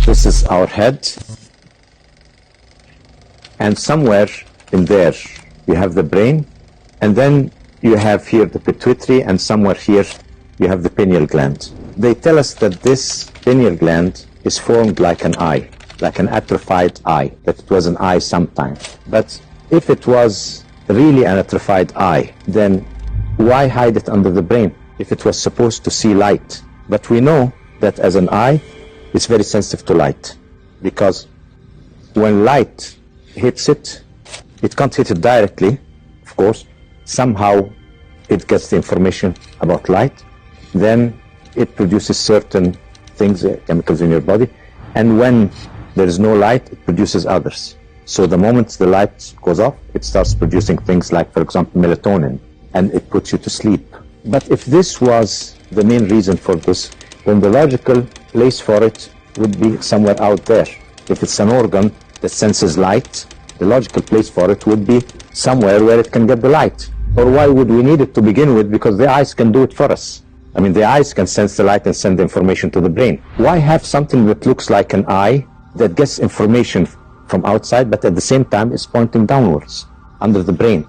This is our head, and somewhere in there you have the brain, and then you have here the pituitary, and somewhere here you have the pineal gland. They tell us that this pineal gland is formed like an eye, like an atrophied eye, that it was an eye sometime. But if it was really an atrophied eye, then why hide it under the brain if it was supposed to see light? But we know that as an eye, it's very sensitive to light, because when light hits it, it can't hit it directly, of course. Somehow it gets the information about light, then it produces certain things, chemicals in your body, and when there is no light, it produces others. So the moment the light goes off, it starts producing things like, for example, melatonin, and it puts you to sleep. But if this was the main reason for this, then the logical place for it would be somewhere out there. If it's an organ that senses light, the logical place for it would be somewhere where it can get the light. Or why would we need it to begin with? Because the eyes can do it for us. I mean, the eyes can sense the light and send the information to the brain. Why have something that looks like an eye that gets information from outside, but at the same time is pointing downwards under the brain?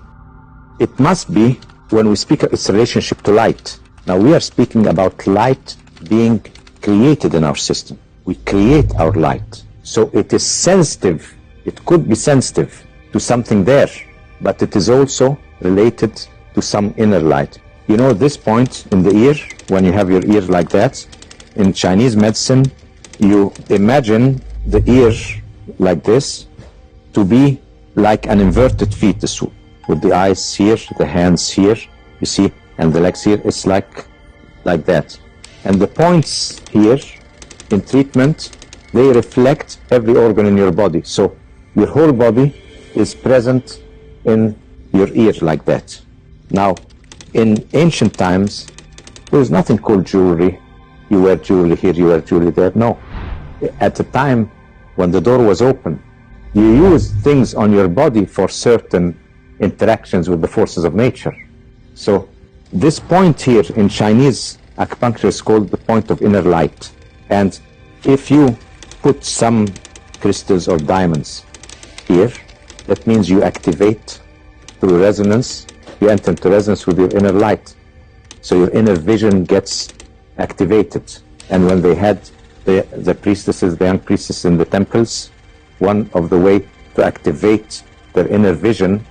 It must be, when we speak of its relationship to light. Now we are speaking about light being created in our system. We create our light. So it is sensitive, it could be sensitive to something there, but it is also related to some inner light. You know, this point in the ear, when you have your ear like that, in Chinese medicine, you imagine the ear like this to be like an inverted fetus, with the eyes here, the hands here, you see, and the legs here. It's like that. And the points here in treatment, they reflect every organ in your body. So your whole body is present in your ear like that. Now, in ancient times, there was nothing called jewelry. You wear jewelry here, you wear jewelry there. No. At the time when the door was open, you used things on your body for certain interactions with the forces of nature. So this point here in Chinese acupuncture is called the point of inner light. And if you put some crystals or diamonds here, that means you activate through resonance, you enter into resonance with your inner light. So your inner vision gets activated. And when they had the priestesses, the young priestesses in the temples, one of the way to activate their inner vision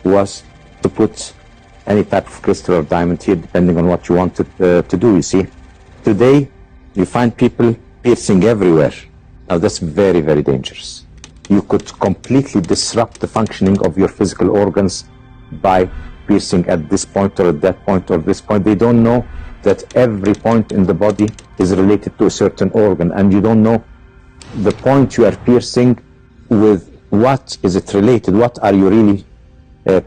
was to put any type of crystal or diamond here, depending on what you wanted to do, you see. Today, you find people piercing everywhere. Now that's very, very dangerous. You could completely disrupt the functioning of your physical organs by piercing at this point or at that point or this point. They don't know that every point in the body is related to a certain organ, and you don't know the point you are piercing with what is it related, what are you really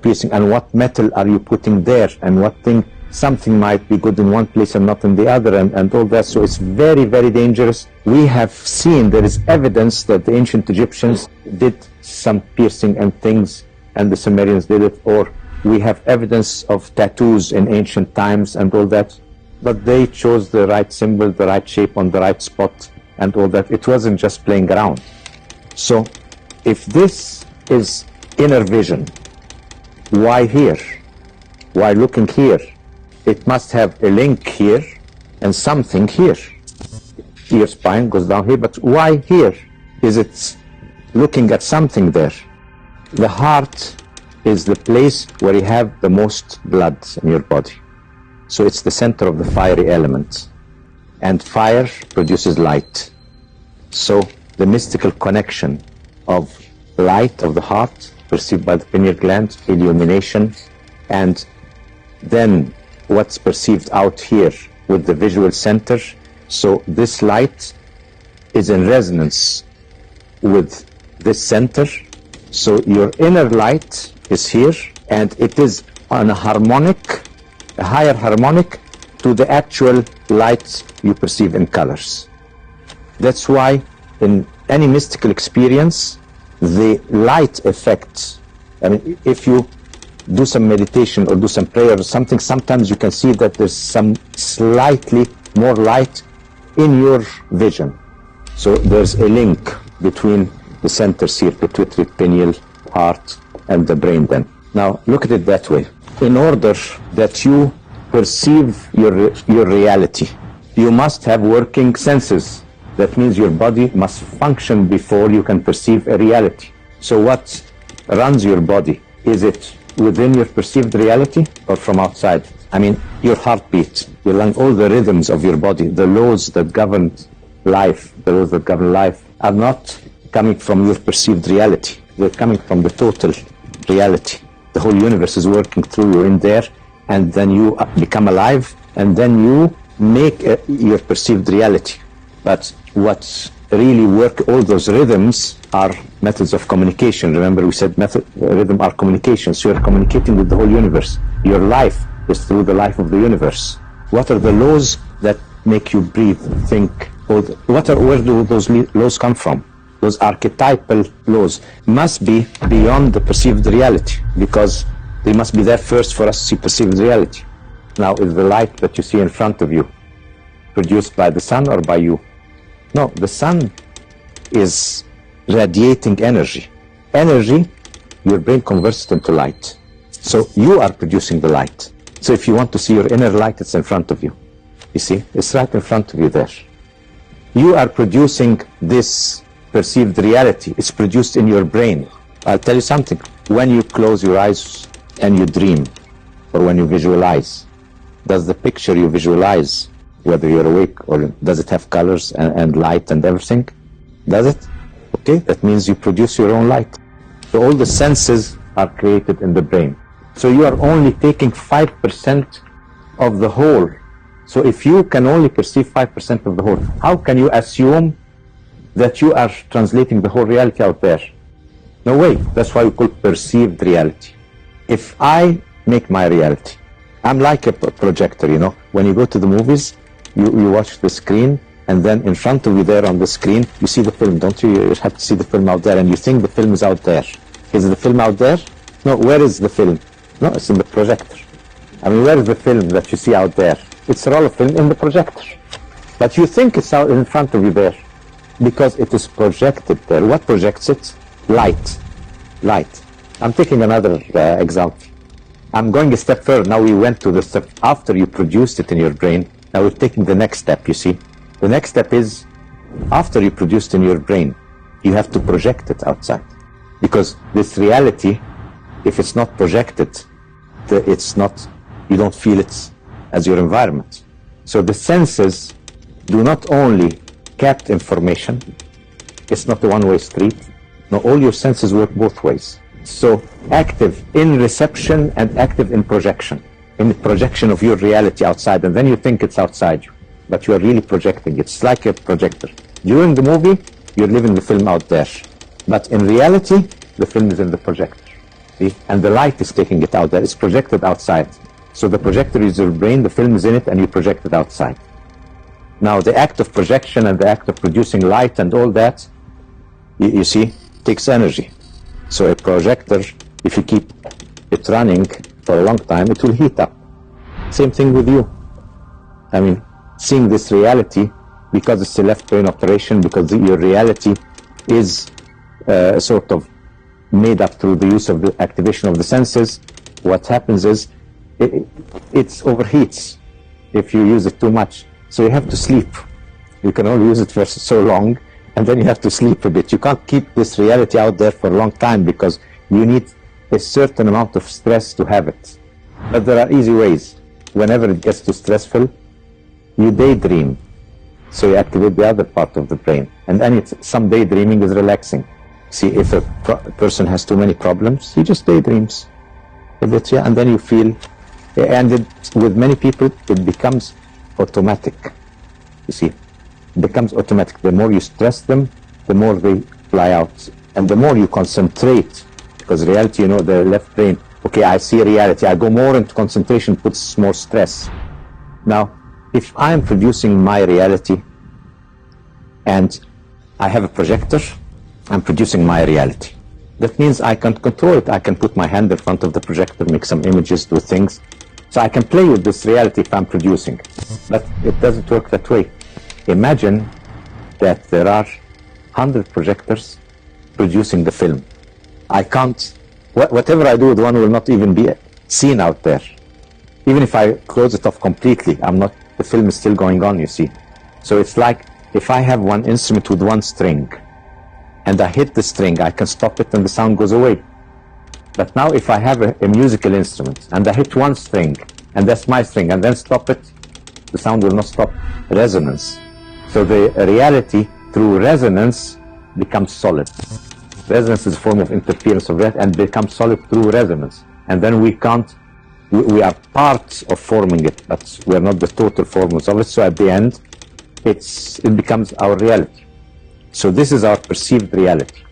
piercing, and what metal are you putting there, and what thing, something might be good in one place and not in the other, and all that. So it's very, very dangerous. We have seen, there is evidence that the ancient Egyptians did some piercing and things, and the Sumerians did it, or we have evidence of tattoos in ancient times and all that, but they chose the right symbol, the right shape on the right spot and all that. It wasn't just playing around. So if this is inner vision, why here? Why looking here? It must have a link here and something here. Ear spine goes down here, but why here? Is it looking at something there? The heart is the place where you have the most blood in your body. So it's the center of the fiery element. And fire produces light. So the mystical connection of light of the heart, perceived by the pineal gland, illumination, and then what's perceived out here with the visual center. So this light is in resonance with this center. So your inner light is here, and it is on a harmonic, a higher harmonic to the actual light you perceive in colors. That's why in any mystical experience, the light effect, I mean, if you do some meditation or do some prayer or something, sometimes you can see that there's some slightly more light in your vision. So there's a link between the centers here, pituitary, pineal, heart, and the brain then. Now, look at it that way. In order that you perceive your reality, you must have working senses. That means your body must function before you can perceive a reality. So what runs your body? Is it within your perceived reality or from outside? I mean, your heartbeat, your lung, all the rhythms of your body, the laws that govern life, are not coming from your perceived reality. They're coming from the total reality. The whole universe is working through you in there, and then you become alive, and then you make your perceived reality. But what really work, all those rhythms are methods of communication. Remember we said rhythm are communication. So you're communicating with the whole universe. Your life is through the life of the universe. What are the laws that make you breathe, think? Where do those laws come from? Those archetypal laws must be beyond the perceived reality, because they must be there first for us to see perceived reality. Now, is the light that you see in front of you produced by the sun or by you? No, the sun is radiating energy. Energy, your brain converts it into light. So you are producing the light. So if you want to see your inner light, it's in front of you. You see, it's right in front of you there. You are producing this perceived reality. It's produced in your brain. I'll tell you something. When you close your eyes and you dream, or when you visualize, does the picture you visualize, whether you're awake or does it have colors and light and everything? Does it? Okay, that means you produce your own light. So all the senses are created in the brain. So you are only taking 5% of the whole. So if you can only perceive 5% of the whole, how can you assume that you are translating the whole reality out there? No way. That's why we call perceived reality. If I make my reality, I'm like a projector, you know. When you go to the movies, you watch the screen, and then in front of you there on the screen, you see the film, don't you? You have to see the film out there, and you think the film is out there. Is the film out there? No, where is the film? No, it's in the projector. I mean, where is the film that you see out there? It's a roll of film in the projector. But you think it's out in front of you there, because it is projected there. What projects it? Light. Light. I'm taking another example. I'm going a step further. Now we went to the step after you produced it in your brain. Now we're taking the next step, you see. The next step is, after you produced in your brain, you have to project it outside. Because this reality, if it's not projected, it's not, you don't feel it as your environment. So the senses do not only capture information, it's not a one-way street. No, all your senses work both ways. So active in reception and active in projection. In the projection of your reality outside, and then you think it's outside you, but you are really projecting. It's like a projector. During the movie, you're living the film out there, but in reality, the film is in the projector. See? And the light is taking it out there. It's projected outside. So the projector is your brain, the film is in it, and you project it outside. Now, the act of projection and the act of producing light and all that, you see, takes energy. So a projector, if you keep it running for a long time, it will heat up. Same thing with you. I mean, seeing this reality, because it's a left brain operation, because your reality is sort of made up through the use of the activation of the senses, what happens is it overheats if you use it too much. So you have to sleep. You can only use it for so long, and then you have to sleep a bit. You can't keep this reality out there for a long time, because you need a certain amount of stress to have it. But there are easy ways. Whenever it gets too stressful, you daydream. So you activate the other part of the brain. And then some daydreaming is relaxing. See, if a person has too many problems, he just daydreams a bit, yeah, and then you feel, and with many people, it becomes automatic. You see, it becomes automatic. The more you stress them, the more they fly out. And the more you concentrate, because reality, you know, the left brain, okay, I see reality, I go more into concentration, puts more stress. Now, if I am producing my reality and I have a projector, I'm producing my reality. That means I can control it. I can put my hand in front of the projector, make some images, do things. So I can play with this reality if I'm producing. But it doesn't work that way. Imagine that there are 100 projectors producing the film. I can't, whatever I do with one will not even be seen out there. Even if I close it off completely, the film is still going on, you see. So it's like, if I have one instrument with one string, and I hit the string, I can stop it and the sound goes away. But now if I have a musical instrument, and I hit one string, and that's my string, and then stop it, the sound will not stop. Resonance. So the reality through resonance becomes solid. Resonance is a form of interference of that and becomes solid through resonance. And then we are part of forming it, but we are not the total formers of it. So at the end, it becomes our reality. So this is our perceived reality.